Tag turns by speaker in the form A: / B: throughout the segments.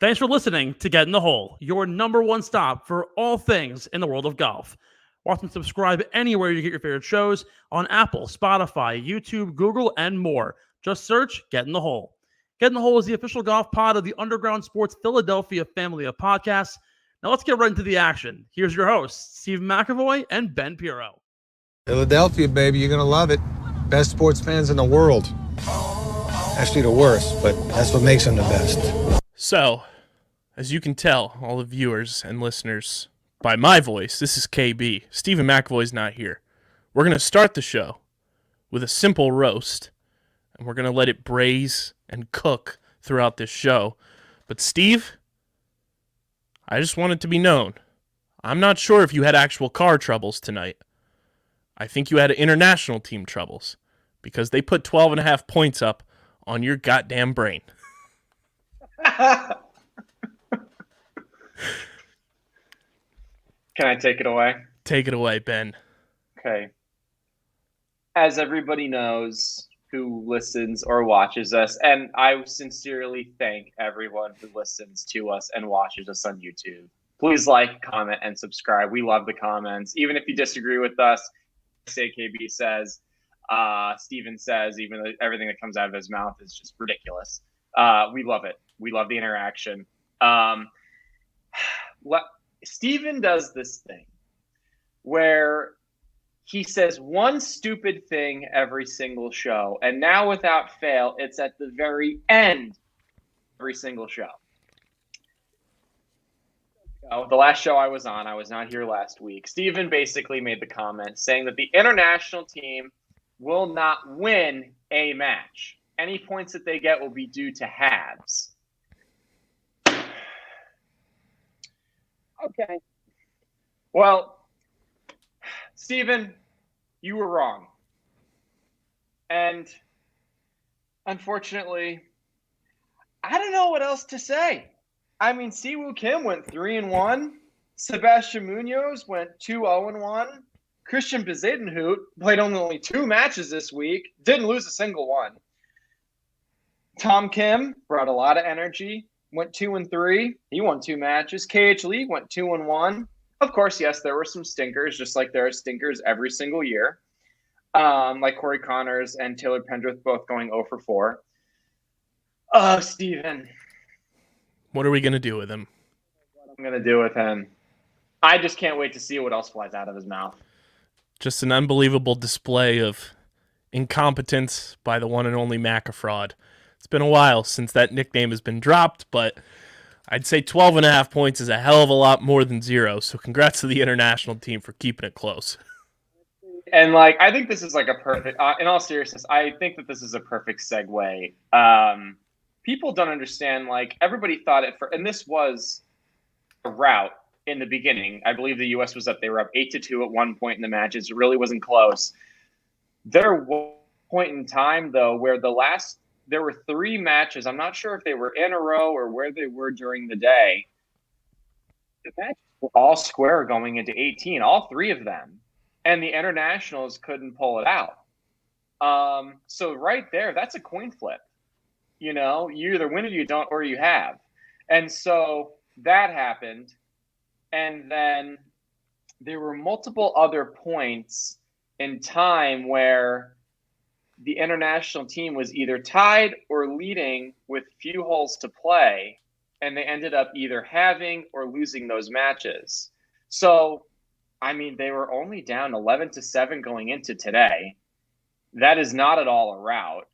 A: Thanks for listening to Get in the Hole, your number one stop for all things in the world of golf. Watch and subscribe anywhere you get your favorite shows on Apple, Spotify, YouTube, Google, and more. Just search Get in the Hole. Get in the Hole is the official golf pod of the Underground Sports Philadelphia family of podcasts. Now let's get right into the action. Here's your hosts, Steve McAvoy and Ben Pirro.
B: Philadelphia, baby, you're going to love it. Best sports fans in the world. Actually, the worst, but that's what makes them the best.
C: So, as you can tell, all the viewers and listeners, by my voice, this is KB. Stephen McAvoy's not here. We're going to start the show with a simple roast, and we're going to let it braise and cook throughout this show. But Steve, I just want it to be known, I'm not sure if you had actual car troubles tonight. I think you had international team troubles, because they put 12.5 points up on your goddamn brain.
D: Can I take it away?
C: Take it away, Ben.
D: Okay. As everybody knows who listens or watches us, and I sincerely thank everyone who listens to us and watches us on YouTube. Please like, comment, and subscribe. We love the comments. Even if you disagree with us, say KB says, Steven says, even though everything that comes out of his mouth is just ridiculous. We love it. We love the interaction. Steven does this thing where he says one stupid thing every single show, and now without fail, it's at the very end of every single show. The last show I was on, I was not here last week. Steven basically made the comment saying that the international team will not win a match. Any points that they get will be due to halves. Okay. Well, Steven, you were wrong. And unfortunately, I don't know what else to say. I mean, Siwoo Kim went 3-1. Sebastian Munoz went 2-0-1. Christian Bezuidenhout played only 2 matches this week, didn't lose a single one. Tom Kim brought a lot of energy, went 2-3. He won 2 matches. KH Lee went 2-1. Of course, yes, there were some stinkers, just like there are stinkers every single year. Like Corey Connors and Taylor Pendrith both going 0-4. Oh, Steven.
C: What are we going to do with him?
D: What I'm going to do with him. I just can't wait to see what else flies out of his mouth.
C: Just an unbelievable display of incompetence by the one and only Macafraud. It's been a while since that nickname has been dropped, but I'd say 12.5 points is a hell of a lot more than 0, so congrats to the international team for keeping it close.
D: And, I think this is a perfect in all seriousness, I think that this is a perfect segue. People don't understand, everybody thought it for, and this was a rout in the beginning. I believe the U.S. was up. They were up 8-2 at one point in the matches. It really wasn't close. There was a point in time, though, where there were 3 matches. I'm not sure if they were in a row or where they were during the day. The matches were all square going into 18, all 3 of them. And the internationals couldn't pull it out. So right there, that's a coin flip. You either win it, you don't, or you have. And so that happened. And then there were multiple other points in time where the international team was either tied or leading with few holes to play, and they ended up either having or losing those matches. So, I mean, they were only down 11-7 going into today. That is not at all a rout.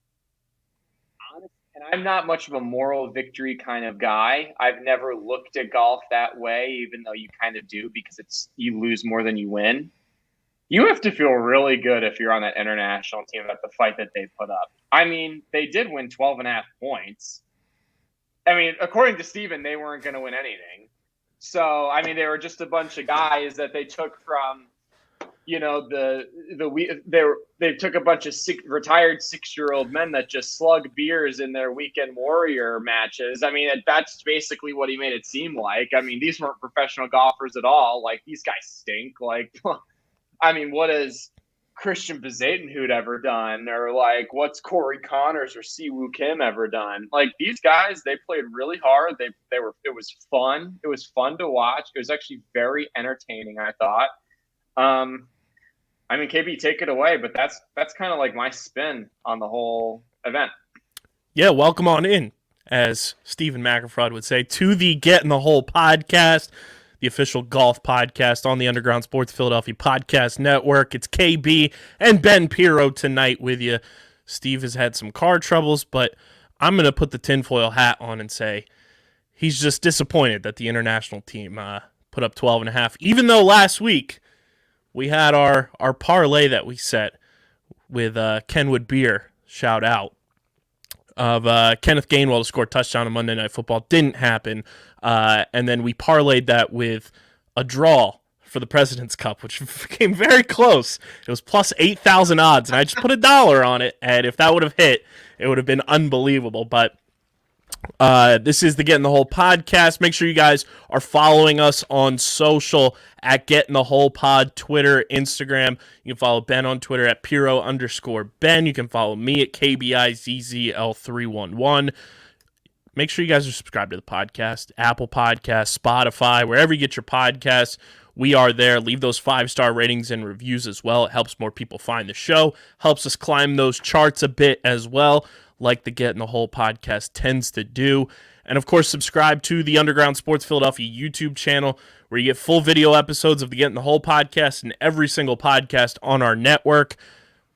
D: And I'm not much of a moral victory kind of guy. I've never looked at golf that way, even though you kind of do, because you lose more than you win. You have to feel really good if you're on that international team about the fight that they put up. I mean, they did win 12.5 points. I mean, according to Steven, they weren't going to win anything. So, I mean, they were just a bunch of guys that they took from, they took a bunch of retired 6-year-old men that just slug beers in their weekend warrior matches. I mean, that's basically what he made it seem like. I mean, these weren't professional golfers at all. These guys stink. I mean, what is Christian Bezadenhout ever done, or like what's Corey Connors or Siwoo Kim ever done. Like these guys, they played really hard. It was fun. It was fun to watch. It was actually very entertaining, I thought. I mean, KB, take it away, but that's kind of like my spin on the whole event.
C: Yeah, welcome on in, as Stephen McElfraud would say, to the Get in the Hole podcast, the official golf podcast on the Underground Sports Philadelphia Podcast Network. It's KB and Ben Pirro tonight with you. Steve has had some car troubles, but I'm going to put the tinfoil hat on and say he's just disappointed that the international team put up 12.5, even though last week we had our parlay that we set with Kenwood Beer, shout out, of Kenneth Gainwell to score a touchdown on Monday Night Football. Didn't happen. And then we parlayed that with a draw for the President's Cup, which came very close. It was plus 8,000 odds, and I just put $1 on it, and if that would have hit, it would have been unbelievable. But this is the Get in the Hole podcast. Make sure you guys are following us on social at Get in the Hole Pod, Twitter, Instagram. You can follow Ben on Twitter at Pirro_Ben. You can follow me at KBIZZL311. Make sure you guys are subscribed to the podcast, Apple Podcasts, Spotify, wherever you get your podcasts. We are there. Leave those 5-star ratings and reviews as well. It helps more people find the show, helps us climb those charts a bit as well, like the Get in the Hole podcast tends to do. And, of course, subscribe to the Underground Sports Philadelphia YouTube channel, where you get full video episodes of the Get in the Hole podcast and every single podcast on our network.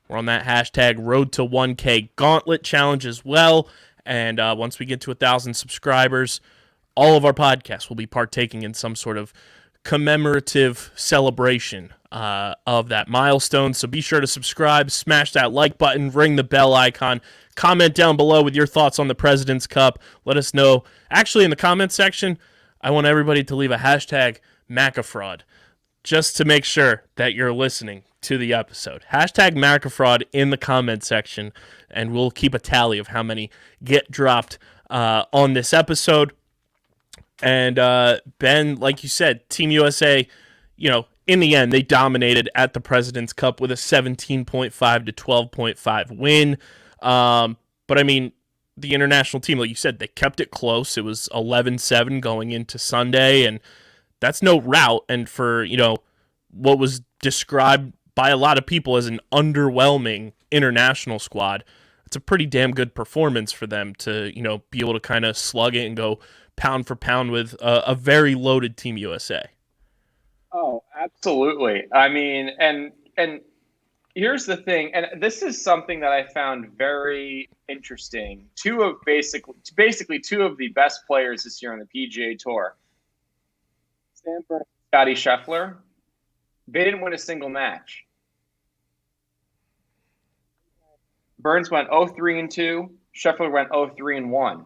C: We're on that hashtag Road to 1K Gauntlet Challenge as well. And once we get to 1,000 subscribers, all of our podcasts will be partaking in some sort of commemorative celebration of that milestone. So be sure to subscribe, smash that like button, ring the bell icon, comment down below with your thoughts on the President's Cup. Let us know. Actually, in the comment section, I want everybody to leave a hashtag McAfraud just to make sure that you're listening to the episode. Hashtag McAfraud in the comment section, and we'll keep a tally of how many get dropped on this episode. And Ben, like you said, Team USA, in the end, they dominated at the President's Cup with a 17.5 to 12.5 win. But I mean, the international team, like you said, they kept it close. It was 11-7 going into Sunday, and that's no rout. And for, what was described by a lot of people as an underwhelming international squad, it's a pretty damn good performance for them to, be able to kind of slug it and go pound for pound with a very loaded Team USA.
D: Oh, absolutely. I mean, and here's the thing, and this is something that I found very interesting. Basically two of the best players this year on the PGA Tour, Stanford, Scotty Scheffler, they didn't win a single match. Burns went 0-3-2. Scheffler went 0-3-1.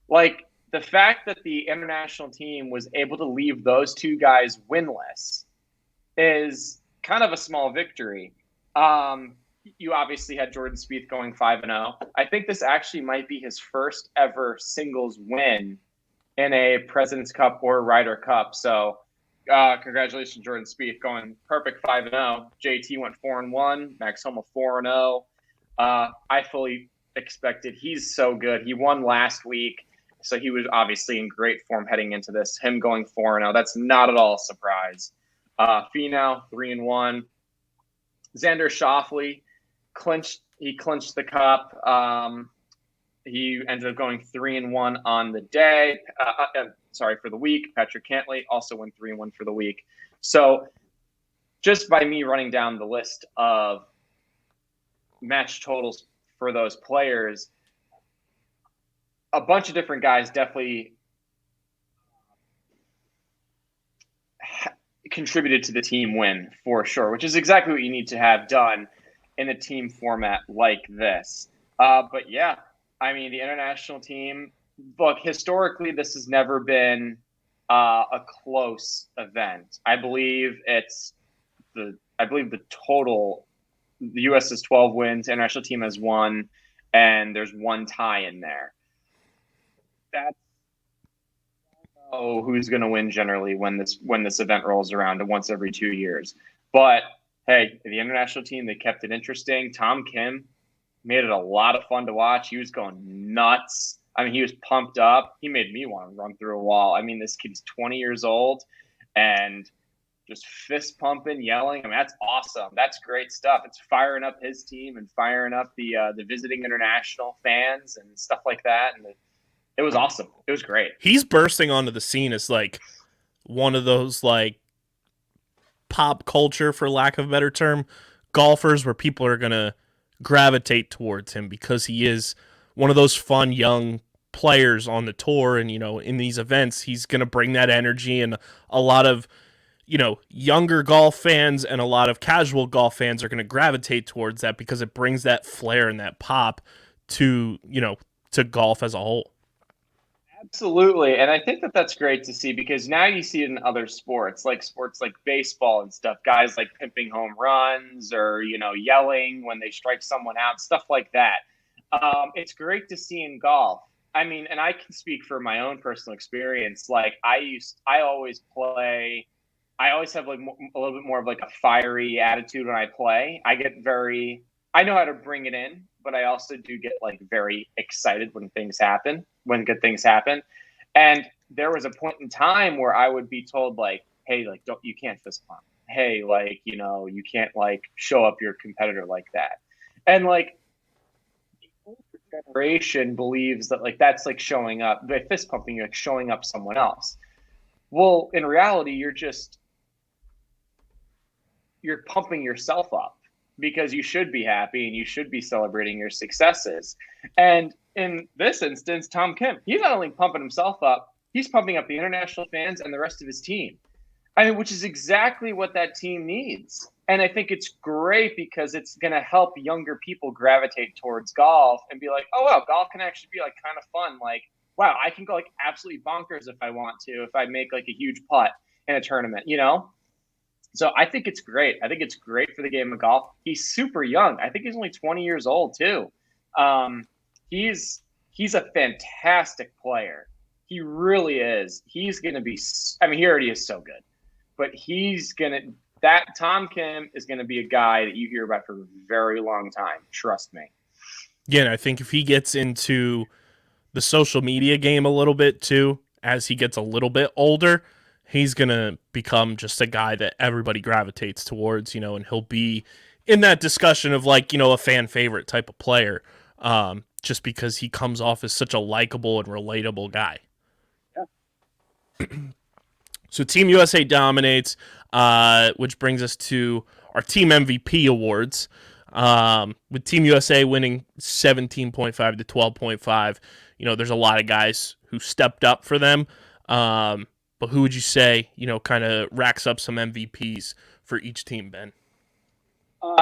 D: Like, the fact that the international team was able to leave those two guys winless is kind of a small victory. You obviously had Jordan Spieth going 5-0. I think this actually might be his first ever singles win in a President's Cup or Ryder Cup. So congratulations, Jordan Spieth, going perfect 5-0. JT went 4-1. Max Homa 4-0. I fully expected. He's so good. He won last week, so he was obviously in great form heading into this. Him going 4-0, that's not at all a surprise. Finau 3-1. Xander Schauffele clinched the cup. He ended up going 3-1 on the day. For the week. Patrick Cantlay also went 3-1 for the week. So just by me running down the list of match totals for those players, a bunch of different guys definitely contributed to the team win for sure, which is exactly what you need to have done in a team format like this. But yeah, I mean, the international team, look, historically, this has never been a close event. I believe the total, the U.S. has 12 wins, international team has 1, and there's 1 tie in there. That's who's going to win generally when this event rolls around once every 2 years. But hey, the international team, they kept it interesting. Tom Kim made it a lot of fun to watch. He was going nuts. I mean, he was pumped up. He made me want to run through a wall. I mean, this kid's 20 years old and just fist pumping, yelling. I mean, that's awesome. That's great stuff. It's firing up his team and firing up the visiting international fans and stuff like that. And it was awesome. It was great.
C: He's bursting onto the scene as like one of those like pop culture, for lack of a better term, golfers where people are gonna gravitate towards him because he is one of those fun young players on the tour, and in these events he's gonna bring that energy, and a lot of younger golf fans and a lot of casual golf fans are going to gravitate towards that because it brings that flair and that pop to golf as a whole.
D: Absolutely. And I think that that's great to see because now you see it in other sports like baseball and stuff, guys like pimping home runs or, yelling when they strike someone out, stuff like that. It's great to see in golf. I mean, and I can speak for my own personal experience. Like I always have like a little bit more of like a fiery attitude when I play. I know how to bring it in, but I also do get like very excited when good things happen. And there was a point in time where I would be told like, hey, like, you can't fist pump. Hey, like, you can't like show up your competitor like that. And like the older generation believes that like, that's like showing up by fist pumping, you're like showing up someone else. Well, in reality, you're pumping yourself up because you should be happy and you should be celebrating your successes. And in this instance, Tom Kim, he's not only pumping himself up, he's pumping up the international fans and the rest of his team. I mean, which is exactly what that team needs. And I think it's great because it's going to help younger people gravitate towards golf and be like, oh, wow, golf can actually be like kind of fun. Like, wow, I can go like absolutely bonkers if I want to, if I make like a huge putt in a tournament, So I think it's great. I think it's great for the game of golf. He's super young. I think he's only 20 years old too. He's a fantastic player. He really is. He's going to be, I mean, he already is so good, but Tom Kim is going to be a guy that you hear about for a very long time. Trust me.
C: Yeah, and I think if he gets into the social media game a little bit too, as he gets a little bit older, he's going to become just a guy that everybody gravitates towards, and he'll be in that discussion of like, a fan favorite type of player, just because he comes off as such a likable and relatable guy. Yeah. So Team USA dominates, which brings us to our Team MVP awards, with Team USA winning 17.5 to 12.5. There's a lot of guys who stepped up for them. But who would you say, kind of racks up some MVPs for each team, Ben?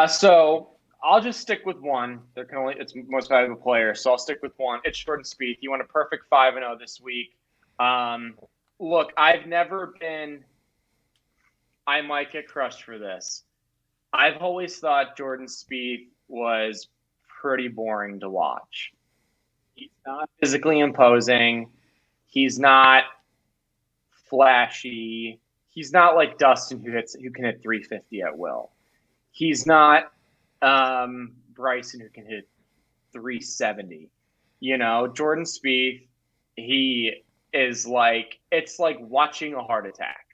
D: So I'll just stick with one. It's most valuable player, so I'll stick with one. It's Jordan Spieth. He won a perfect 5-0 this week. Look, I might get crushed for this. I've always thought Jordan Spieth was pretty boring to watch. He's not physically imposing. He's not flashy. He's not like Dustin who can hit 350 at will. He's not Bryson who can hit 370. Jordan Spieth, he is like, it's like watching a heart attack.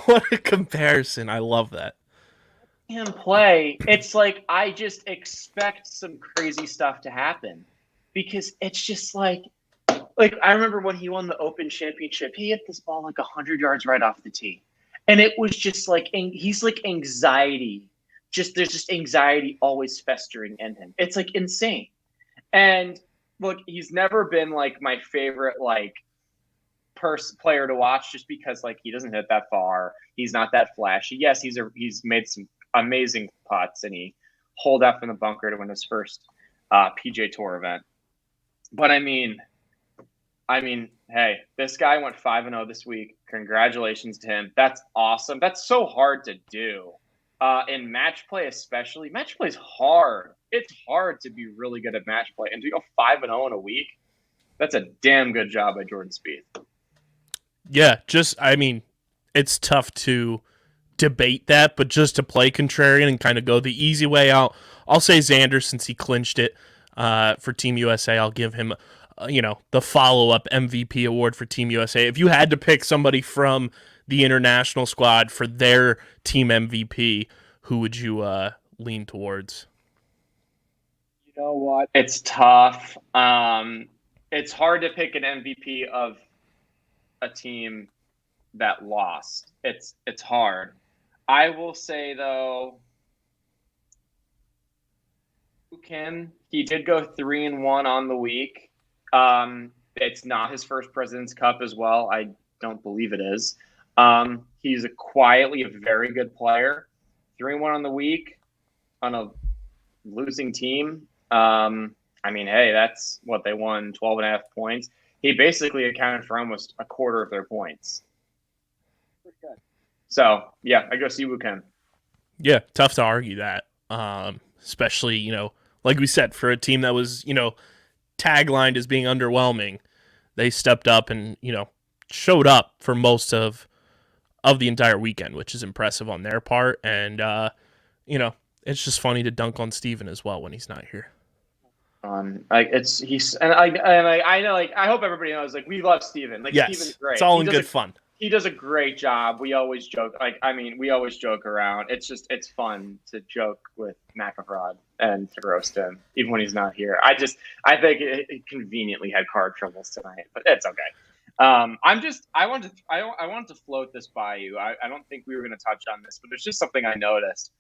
C: What a comparison. I love that.
D: Him play, it's like I just expect some crazy stuff to happen because it's just like I remember when he won the Open Championship, he hit this ball like 100 yards right off the tee. And it was just like, he's like anxiety. There's just anxiety always festering in him. It's like insane. And look, he's never been like my favorite like player to watch just because like he doesn't hit that far. He's not that flashy. Yes, he's made some amazing putts and he holed up in the bunker to win his first PGA Tour event. But I mean, hey, this guy went 5-0 this week. Congratulations to him. That's awesome. That's so hard to do. In match play especially. Match play is hard. It's hard to be really good at match play. And to go 5-0 in a week, that's a damn good job by Jordan Spieth.
C: Yeah, it's tough to debate that, but just to play contrarian and kind of go the easy way out, I'll say Xander since he clinched it for Team USA. I'll give him, the follow-up MVP award for Team USA. If you had to pick somebody from the international squad for their team MVP, who would you lean towards?
D: You know what? It's tough. It's hard to pick an MVP of a team that lost. It's hard. I will say though, he did go 3-1 on the week. It's not his first President's Cup as well. I don't believe it is. He's quietly a very good player. 3-1 on the week on a losing team. Hey, that's what they won, 12.5 points. He basically accounted for almost a quarter of their points. So, yeah, I go Siwoo Kim.
C: Yeah, tough to argue that. Especially, like we said, for a team that was, taglined as being underwhelming, they stepped up and, showed up for most of the entire weekend, which is impressive on their part. And, it's just funny to dunk on Steven as well when he's not here.
D: I hope everybody knows, we love Steven.
C: Yes,
D: Steven's great.
C: It's all in good fun.
D: He does a great job. We always joke. We always joke around. It's fun to joke with McElroy and to roast him, even when he's not here. I think it conveniently had card troubles tonight, but it's okay. I wanted to float this by you. I don't think we were going to touch on this, but it's just something I noticed.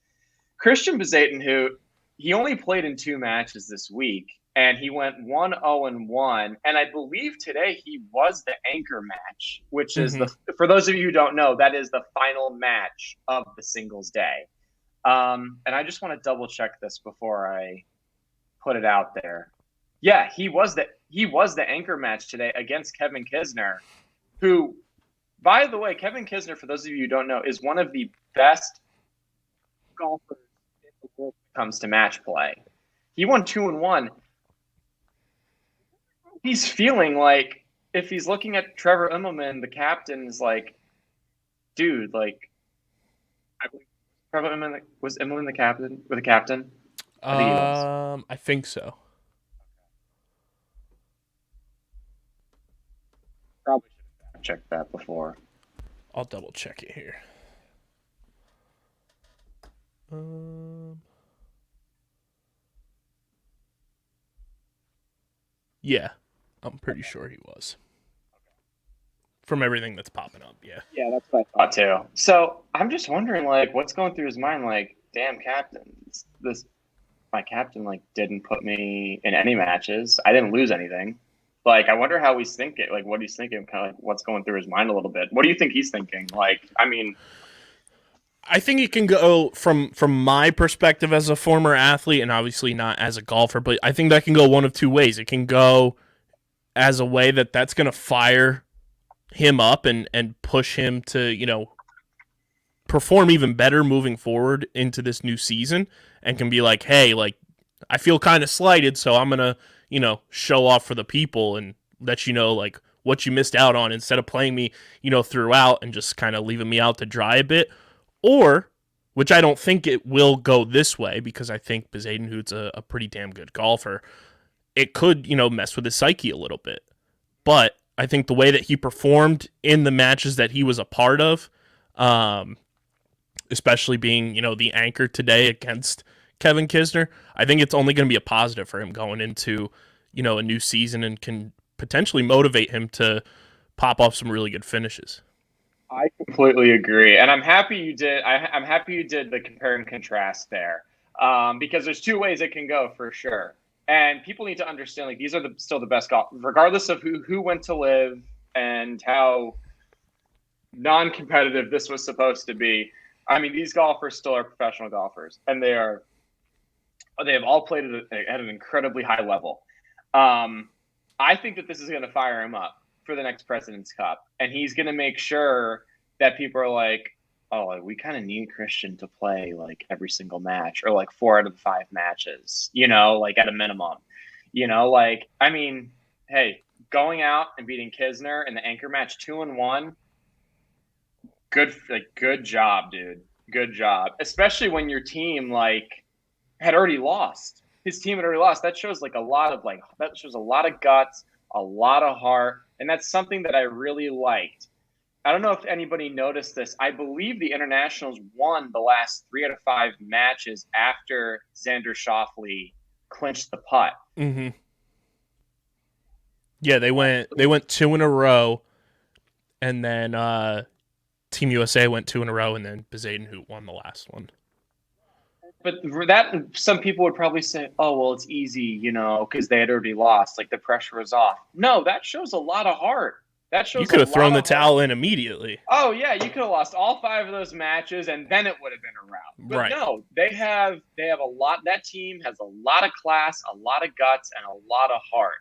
D: Christian Bezatin, who he only played in 2 matches this week, and he went 1-0-1. And I believe today he was the anchor match, which is for those of you who don't know, that is the final match of the singles day. And I just want to double check this before I put it out there. Yeah, he was the anchor match today against Kevin Kisner, who, by the way, Kevin Kisner, for those of you who don't know, is one of the best golfers in the world when it comes to match play. He won 2-1. He's feeling like, if he's looking at Trevor Immelman, the captain, is like, dude, I believe Trevor Immelman was Immelman the captain or the captain. I think he was.
C: I think so.
D: Probably should have checked that before.
C: I'll double check it here. Yeah, I'm pretty sure he was. From everything that's popping up, yeah.
D: Yeah, that's what I thought too. So I'm just wondering, what's going through his mind? Damn, captain, my captain didn't put me in any matches. I didn't lose anything. I wonder how he's thinking. What he's thinking, kind of what's going through his mind a little bit. What do you think he's thinking?
C: I think it can go from my perspective as a former athlete, and obviously not as a golfer, but I think that can go one of 2 ways. It can go as a way that's going to fire him up and push him to, perform even better moving forward into this new season, and can be like, hey, I feel kind of slighted, so I'm going to, show off for the people and let you know, what you missed out on, instead of playing me, throughout and just kind of leaving me out to dry a bit. Or, which I don't think it will go this way, because I think Bezadenhout's a pretty damn good golfer, it could, mess with his psyche a little bit. But I think the way that he performed in the matches that he was a part of, especially being, the anchor today against Kevin Kisner, I think it's only going to be a positive for him going into, a new season, and can potentially motivate him to pop off some really good finishes.
D: I completely agree, and I'm happy you did. I'm happy you did the compare and contrast there, because there's 2 ways it can go for sure, and people need to understand these are still the best golf, regardless of who went to live and how non-competitive this was supposed to be. These golfers still are professional golfers, and they have all played at an incredibly high level. I think that this is going to fire him up for the next President's Cup, and he's going to make sure that people are like, oh, we kind of need Christian to play every single match, or 4 out of the 5 matches, at a minimum, hey, going out and beating Kisner in the anchor match 2-1, Good job, dude. Good job. Especially when your team had already lost. His team had already lost. That shows a lot of guts, a lot of heart, and that's something that I really liked. I don't know if anybody noticed this. I believe the Internationals won the last 3 out of 5 matches after Xander Schauffele clinched the putt.
C: Mm-hmm. Yeah, they went 2 in a row, and then Team USA went 2 in a row, and then Bezadenhout won the last one.
D: But that, some people would probably say, oh, well, it's easy, because they had already lost. The pressure was off. No, that shows a lot of heart. That shows
C: you could have thrown the towel in immediately.
D: Oh, yeah, you could have lost all 5 of those matches, and then it would have been a rout. But
C: right.
D: No, they have a lot. That team has a lot of class, a lot of guts, and a lot of heart.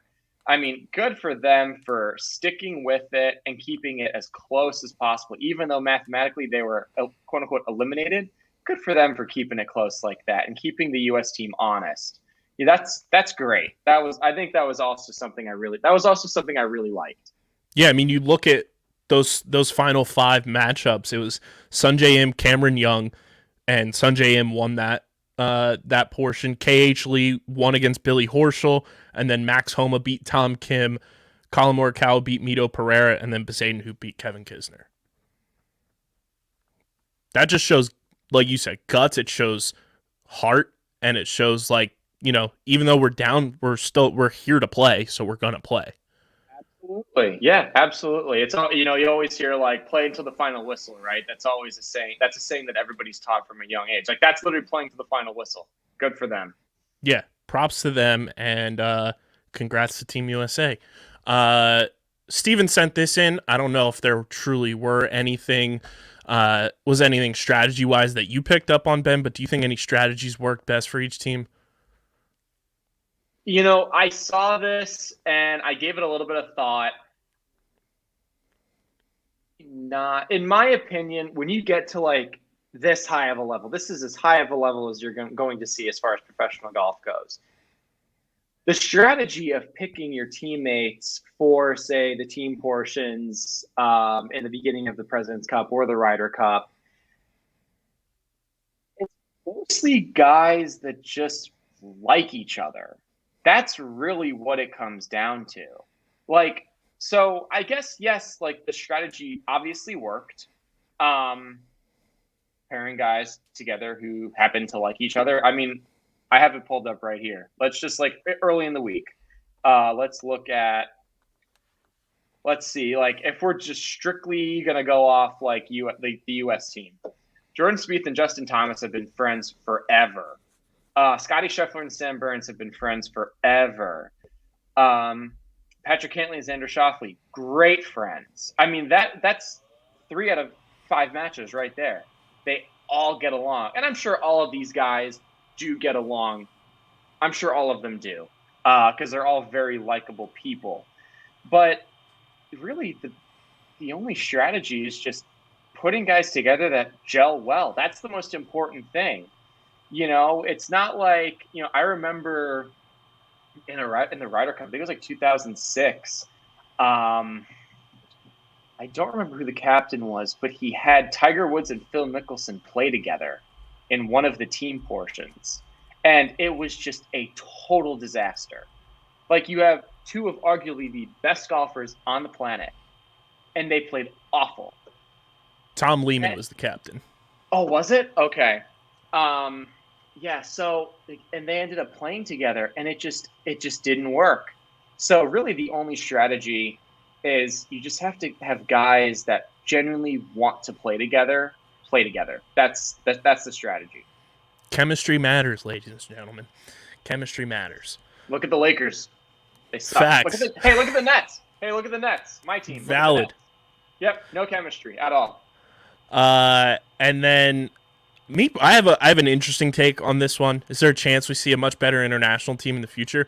D: I mean, good for them for sticking with it and keeping it as close as possible, even though mathematically they were, quote unquote, eliminated. Good for them for keeping it close like that and keeping the U.S. team honest. Yeah, that's great. I think that was also something I really liked.
C: Yeah, I mean, you look at those final 5 matchups. It was Sungjae Im, Cameron Young, and Sungjae Im won that portion. KH Lee won against Billy Horschel, and then Max Homa beat Tom Kim. Colin Morikawa beat Mito Pereira, and then Bezadenhout beat Kevin Kisner. That just shows, like you said, guts. It shows heart, and it shows even though we're down, we're here to play, so we're gonna play.
D: Absolutely, yeah, absolutely. It's all you always hear play until the final whistle, right? That's always a saying. That's a saying that everybody's taught from a young age. That's literally playing to the final whistle. Good for them.
C: Yeah, props to them, and congrats to Team USA. Steven sent this in. I don't know if there truly were anything. Was anything strategy-wise that you picked up on, Ben, but do you think any strategies worked best for each team?
D: I saw this and I gave it a little bit of thought. Not, in my opinion, when you get to this high of a level, this is as high of a level as you're going to see as far as professional golf goes. The strategy of picking your teammates for, say, the team portions in the beginning of the President's Cup or the Ryder Cup, it's mostly guys that just like each other. That's really what it comes down to. So I guess, yes, the strategy obviously worked. Pairing guys together who happen to like each other. I mean, I have it pulled up right here. Let's just early in the week. Let's see, if we're just strictly going to go off the U.S. team. Jordan Spieth and Justin Thomas have been friends forever. Scotty Scheffler and Sam Burns have been friends forever. Patrick Cantlay and Xander Schauffele, great friends. I mean, that's 3 out of 5 matches right there. They all get along. And I'm sure all of these guys do get along. I'm sure all of them do because they're all very likable people. But really, the only strategy is just putting guys together that gel well. That's the most important thing. It's not I remember in the Ryder Cup, I think it was 2006. I don't remember who the captain was, but he had Tiger Woods and Phil Mickelson play together in one of the team portions. And it was just a total disaster. You have 2 of arguably the best golfers on the planet, and they played awful.
C: Tom Lehman was the captain.
D: Oh, was it? Okay. Yeah, so, and they ended up playing together, and it just didn't work. So really the only strategy is you just have to have guys that genuinely want to play together. That's the strategy.
C: Chemistry matters, ladies and gentlemen. Chemistry matters.
D: Look at the Lakers. They suck.
C: Facts.
D: Look at the Nets. My team.
C: Valid.
D: Yep, no chemistry at all.
C: And then I have an interesting take on this one. Is there a chance we see a much better international team in the future?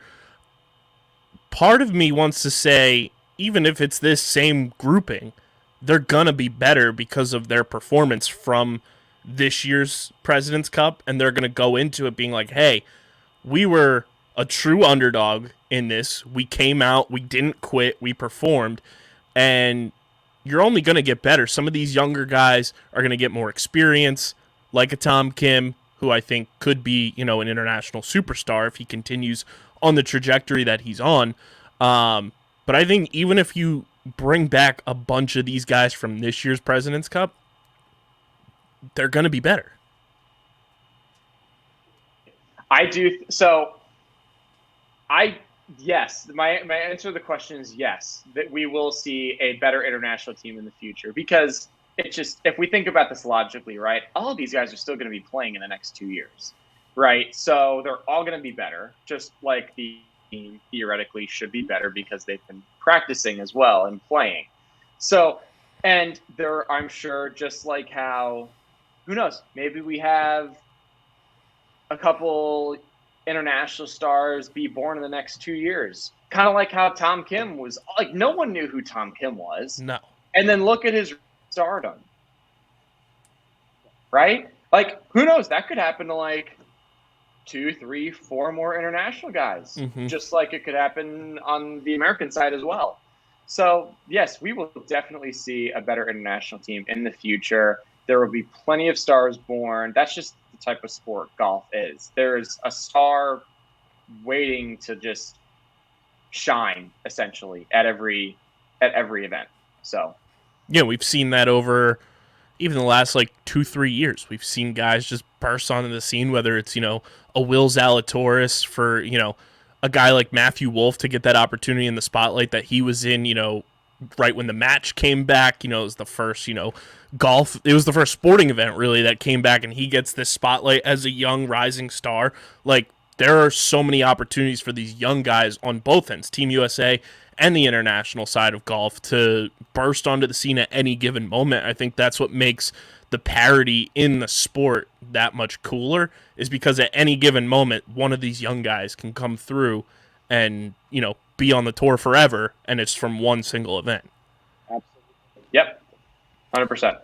C: Part of me wants to say, even if it's this same grouping, they're gonna be better because of their performance from this year's President's Cup, and they're gonna go into it being like, hey, we were a true underdog in this. We came out, we didn't quit, we performed, and you're only going to get better. Some of these younger guys are going to get more experience, like a Tom Kim, who I think could be, an international superstar if he continues on the trajectory that he's on. But I think even if you bring back a bunch of these guys from this year's President's Cup, they're going to be better.
D: I do. Yes, my answer to the question is yes, that we will see a better international team in the future, because it's just, if we think about this logically, right, all of these guys are still going to be playing in the next 2 years, right? So they're all going to be better, just like the team theoretically should be better because they've been practicing as well and playing. So, and I'm sure, just like how, who knows, maybe we have a couple international stars be born in the next 2 years. Kind of like how Tom Kim was, like, no one knew who Tom Kim was.
C: No.
D: And then look at his stardom. Right? Like, who knows? That could happen to like 2, 3, 4 more international guys.
C: Mm-hmm.
D: Just like it could happen on the American side as well. So, yes, we will definitely see a better international team in the future. There will be plenty of stars born. That's just the type of sport golf is. There's a star waiting to just shine, essentially, at every event. So,
C: yeah, we've seen that over even the last 2-3 years. We've seen guys just burst onto the scene, whether it's a Will Zalatoris for a guy like Matthew Wolff to get that opportunity in the spotlight that he was in, right when the match came back. It was the first golf, it was the first sporting event really that came back, and he gets this spotlight as a young rising star. There are so many opportunities for these young guys on both ends, Team USA and the international side of golf, to burst onto the scene at any given moment. I think that's what makes the parity in the sport that much cooler, is because at any given moment, one of these young guys can come through and, be on the tour forever, and it's from one single event.
D: Absolutely. Yep. 100%.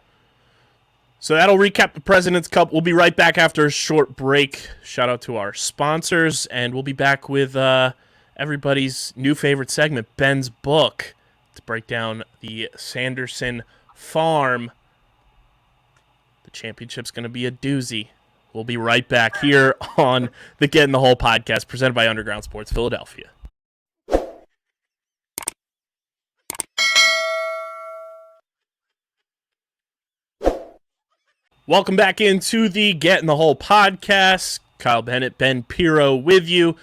C: So that'll recap the President's Cup. We'll be right back after a short break. Shout out to our sponsors, and we'll be back with everybody's new favorite segment, Ben's Book, to break down the Sanderson farm. The championship's going to be a doozy. We'll be right back here on the Get in the Hole podcast, presented by Underground Sports Philadelphia. Welcome back into the Get in the Hole podcast. Kyle Bennett, Ben Pirro with you.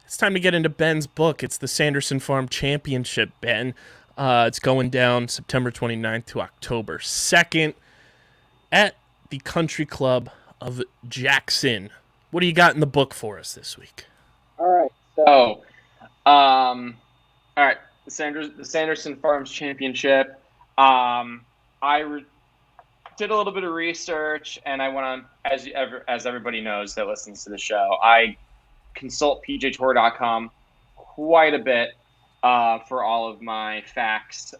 C: It's time to get into Ben's book. It's the Sanderson Farm Championship, Ben. It's going down September 29th to October 2nd at the Country Club of Jackson. What do you got in the book for us this week?
D: All right. So, all right, the Sanderson Farms Championship. Did a little bit of research, and I went on, as everybody knows that listens to the show, I consult PGTour.com quite a bit for all of my facts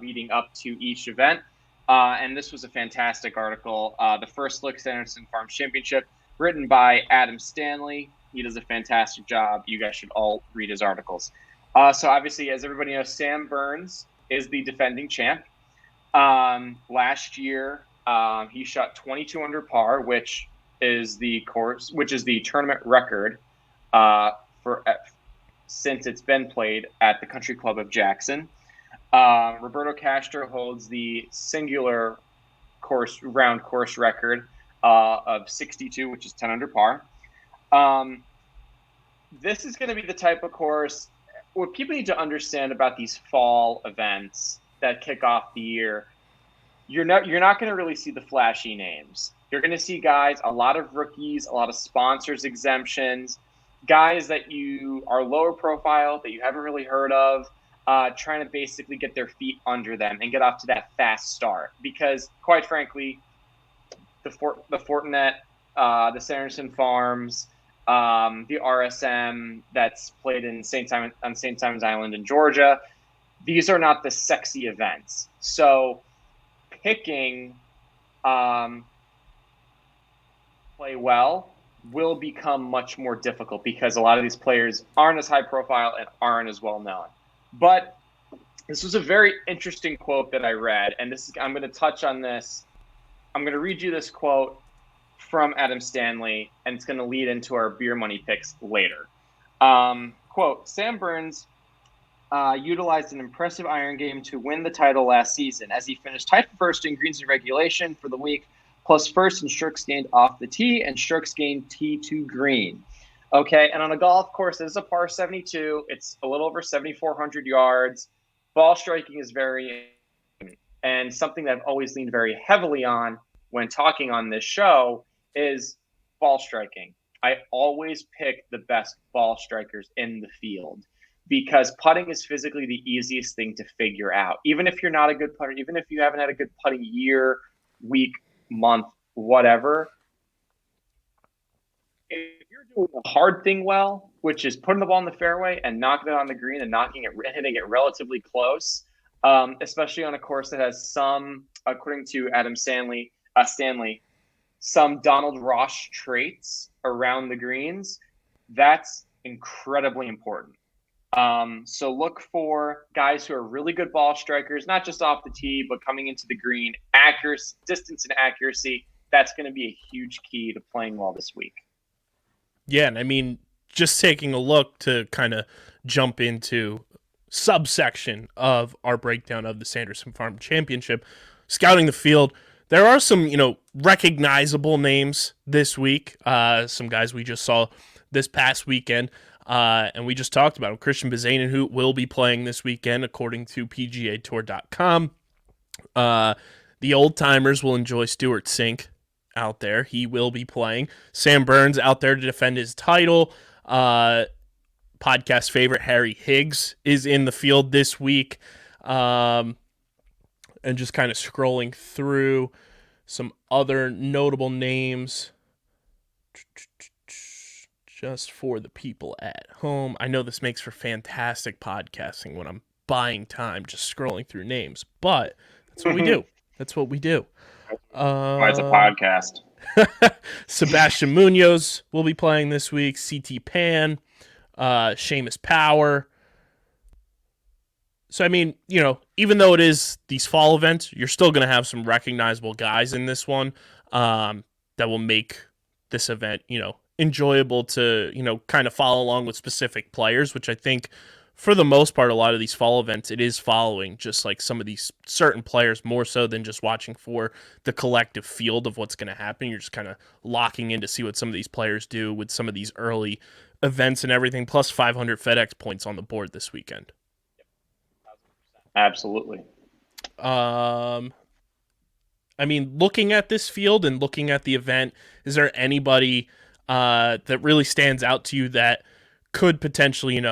D: leading up to each event. And this was a fantastic article. The First Look Sanderson Farms Championship, written by Adam Stanley. He does a fantastic job. You guys should all read his articles. So obviously, as everybody knows, Sam Burns is the defending champ. Last year, he shot 22 under par, which is the tournament record since it's been played at the Country Club of Jackson. Roberto Castro holds the singular round course record of 62, which is 10 under par. This is going to be the type of course what people need to understand about these fall events that kick off the year. You're not going to really see the flashy names. You're going to see guys, a lot of rookies, a lot of sponsors exemptions, guys that you are lower profile, that you haven't really heard of, trying to basically get their feet under them and get off to that fast start. Because, quite frankly, the Fortinet, the Sanderson Farms, the RSM that's played in St. Simon's Island in Georgia, these are not the sexy events. So picking play well will become much more difficult because a lot of these players aren't as high profile and aren't as well known. But This was a very interesting quote that I read, and I'm going to touch on this. I'm going to read you this quote from Adam Stanley, and it's going to lead into our beer money picks later. Quote, Sam Burns utilized an impressive iron game to win the title last season as he finished tied for first in greens in regulation for the week, plus first in strokes gained off the tee and strokes gained tee to green. Okay, and on a golf course, this is a par 72. It's a little over 7,400 yards. Ball striking is very important. And something that I've always leaned very heavily on when talking on this show is ball striking. I always pick the best ball strikers in the field because putting is physically the easiest thing to figure out. Even if you're not a good putter, even if you haven't had a good putting year, week, month, whatever, if you're doing the hard thing well, which is putting the ball in the fairway and knocking it on the green and hitting it relatively close, especially on a course that has some, according to Adam Stanley, some Donald Ross traits around the greens, that's incredibly important. So look for guys who are really good ball strikers, not just off the tee, but coming into the green, accuracy, distance and accuracy. That's going to be a huge key to playing well this week.
C: Yeah, and I mean, just taking a look to kind of jump into subsection of our breakdown of the Sanderson Farm Championship, scouting the field, there are some, recognizable names this week. Some guys we just saw this past weekend, and we just talked about them. Christian Bezanin, who will be playing this weekend, according to PGAtour.com. The old-timers will enjoy Stuart Sink out there. He will be playing. Sam Burns out there to defend his title. Podcast favorite Harry Higgs is in the field this week. And just kind of scrolling through some other notable names just for the people at home. I know this makes for fantastic podcasting when I'm buying time just scrolling through names, but that's what we do. That's what we do.
D: Why it's a podcast.
C: Sebastian Munoz will be playing this week. CT Pan, Seamus Power. So, I mean, even though it is these fall events, you're still going to have some recognizable guys in this one that will make this event, enjoyable to, kind of follow along with specific players, which I think for the most part, a lot of these fall events, it is following just like some of these certain players more so than just watching for the collective field of what's going to happen. You're just kind of locking in to see what some of these players do with some of these early events and everything, plus 500 FedEx points on the board this weekend.
D: Absolutely.
C: I mean, looking at this field and looking at the event, is there anybody that really stands out to you that could potentially,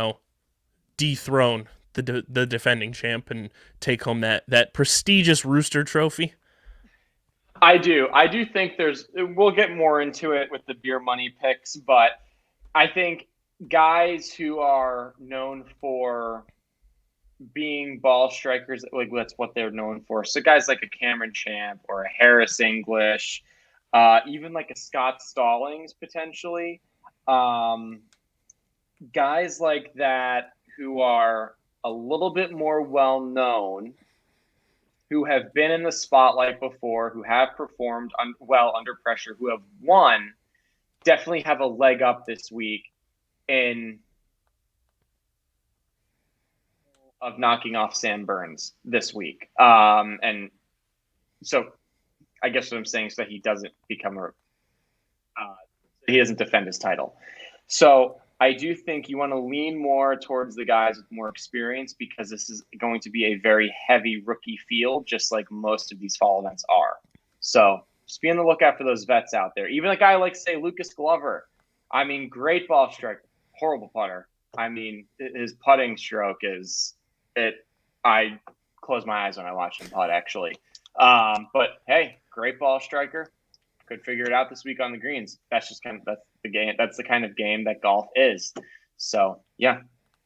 C: dethrone the defending champ and take home that prestigious Rooster Trophy?
D: I do think we'll get more into it with the beer money picks, but I think guys who are known for being ball strikers, like that's what they're known for. So guys like a Cameron Champ or a Harris English, even like a Scott Stallings potentially. Guys like that who are a little bit more well known, who have been in the spotlight before, who have performed well under pressure, who have won, definitely have a leg up this week in of knocking off Sam Burns this week. And so I guess what I'm saying is that he doesn't he doesn't defend his title. So I do think you want to lean more towards the guys with more experience because this is going to be a very heavy rookie field, just like most of these fall events are. So just be on the lookout for those vets out there. Even a guy like, say, Lucas Glover. I mean, great ball striker, horrible putter. I mean, his putting stroke is it. I close my eyes when I watch him putt, actually. But hey, great ball striker. Could figure it out this week on the greens. That's the game. That's the kind of game that golf is. So yeah,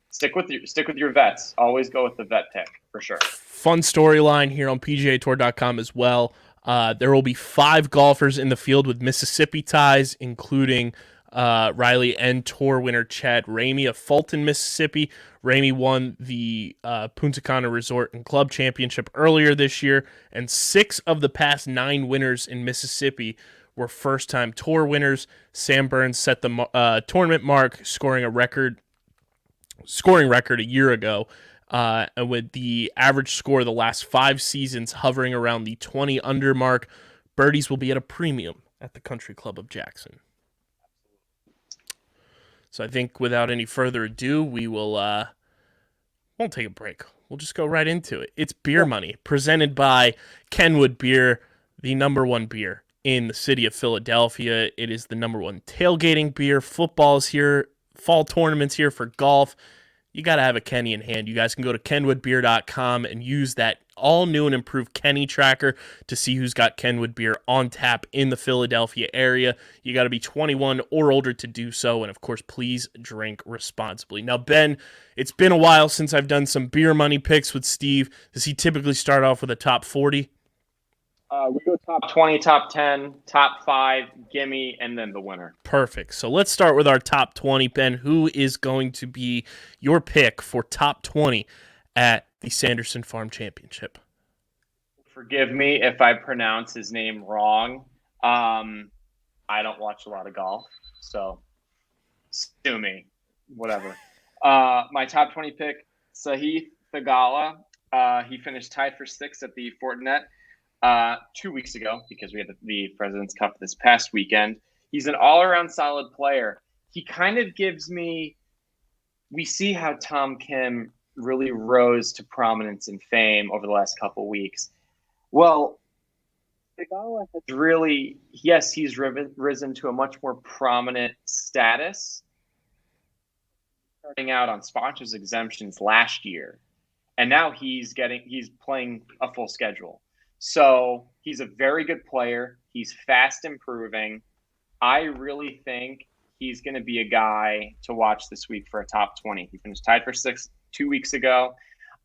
D: stick with your vets. Always go with the vet pick for sure.
C: Fun storyline here on PGAtour.com as well. There will be 5 golfers in the field with Mississippi ties, including Riley and tour winner Chad Ramey of Fulton, Mississippi. Ramey won the Punta Cana Resort and Club Championship earlier this year, and 6 of the past 9 winners in Mississippi were first-time tour winners. Sam Burns set the tournament mark, scoring record a year ago, and with the average score of the last 5 seasons hovering around the 20 under mark, birdies will be at a premium at the Country Club of Jackson. So I think without any further ado, we won't take a break. We'll just go right into it. It's Beer Money, presented by Kenwood Beer, the number 1 beer in the city of Philadelphia. It is the number 1 tailgating beer. Football's here, fall tournaments here for golf. You got to have a Kenny in hand. You guys can go to kenwoodbeer.com and use that all new and improved Kenny tracker to see who's got Kenwood beer on tap in the Philadelphia area. You got to be 21 or older to do so. And of course, please drink responsibly. Now, Ben, it's been a while since I've done some beer money picks with Steve. Does he typically start off with a top 40?
D: We go top 20, top 10, top 5, gimme, and then the winner.
C: Perfect. So let's start with our top 20. Ben, who is going to be your pick for top 20 at the Sanderson Farm Championship?
D: Forgive me if I pronounce his name wrong. I don't watch a lot of golf, so sue me. Whatever. My top 20 pick, Sahith Theegala. He finished tied for 6th at the Fortinet 2 weeks ago because we had the President's Cup this past weekend. He's an all-around solid player. He kind of gives me – we see how Tom Kim really rose to prominence and fame over the last couple weeks. Well, Theegala has really – yes, he's risen to a much more prominent status, starting out on sponsors exemptions last year. And now he's playing a full schedule. So he's a very good player. He's fast improving. I really think he's going to be a guy to watch this week for a top 20. He finished tied for 6th 2 weeks ago,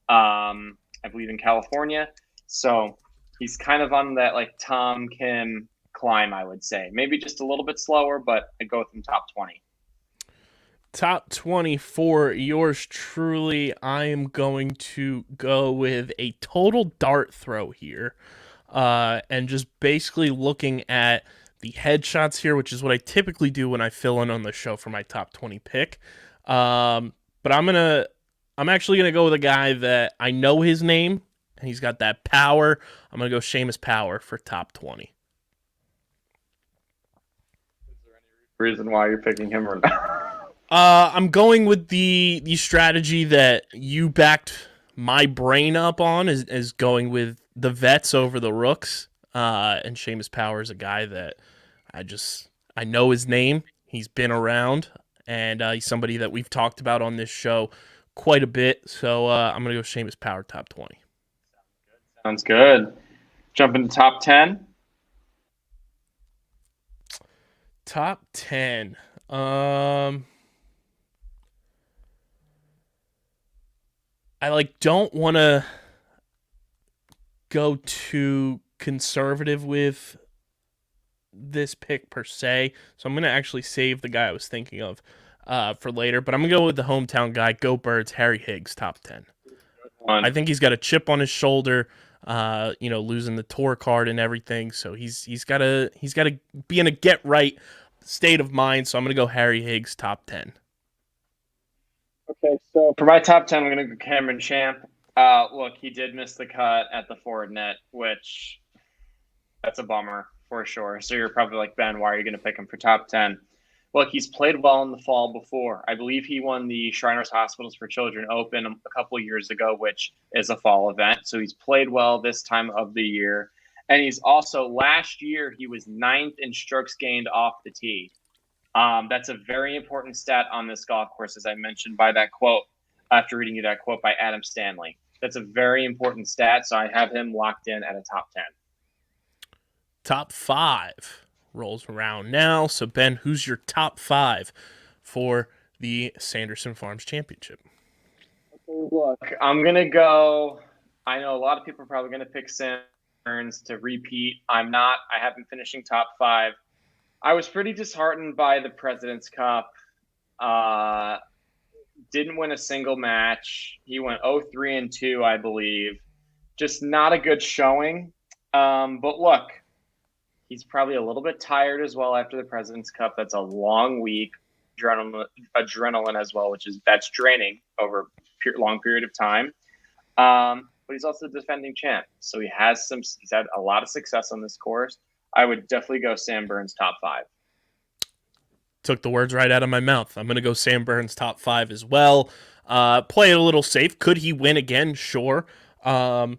D: I believe in California. So he's kind of on that like Tom Kim climb, I would say. Maybe just a little bit slower, but I'd go with him top 20.
C: Top 20 for yours truly. I am going to go with a total dart throw here, and just basically looking at the headshots here, which is what I typically do when I fill in on the show for my top 20 pick. But I'm actually gonna go with a guy that I know his name, and he's got that power. I'm gonna go Seamus Power for top 20.
D: Is there any reason why you're picking him or not?
C: I'm going with the strategy that you backed my brain up on, is going with the vets over the rooks. And Seamus Power is a guy that I know his name. He's been around, and he's somebody that we've talked about on this show quite a bit. So I'm going to go Seamus Power top 20.
D: Sounds good. Jump into top 10.
C: Top 10. I don't want to go too conservative with this pick per se, so I'm going to actually save the guy I was thinking of for later, but I'm going to go with the hometown guy, Go Birds, Harry Higgs, top 10. I think he's got a chip on his shoulder, losing the tour card and everything, so he's got to be in a get right state of mind, so I'm going to go Harry Higgs, top 10.
D: Okay, so for my top 10, I'm going to go Cameron Champ. Look, he did miss the cut at the Fortinet, which that's a bummer for sure. So you're probably like, Ben, why are you going to pick him for top 10? Look, he's played well in the fall before. I believe he won the Shriners Hospitals for Children Open a couple of years ago, which is a fall event. So he's played well this time of the year. And he's also, last year, he was 9th in strokes gained off the tee. That's a very important stat on this golf course, as I mentioned by that quote, after reading you that quote by Adam Stanley. That's a very important stat, so I have him locked in at a top 10.
C: Top 5 rolls around now. So, Ben, who's your top 5 for the Sanderson Farms Championship?
D: Okay, look, I'm going to go – I know a lot of people are probably going to pick Sam Burns to repeat. I'm not. I have him finishing top 5. I was pretty disheartened by the President's Cup. Didn't win a single match. He went 0-3-2, I believe. Just not a good showing. But look, he's probably a little bit tired as well after the President's Cup. That's a long week. Adrenaline as well, that's draining over a long period of time. But he's also the defending champ, so he's had a lot of success on this course. I would definitely go Sam Burns top 5.
C: Took the words right out of my mouth. I'm going to go Sam Burns top 5 as well. Play it a little safe. Could he win again? Sure. But,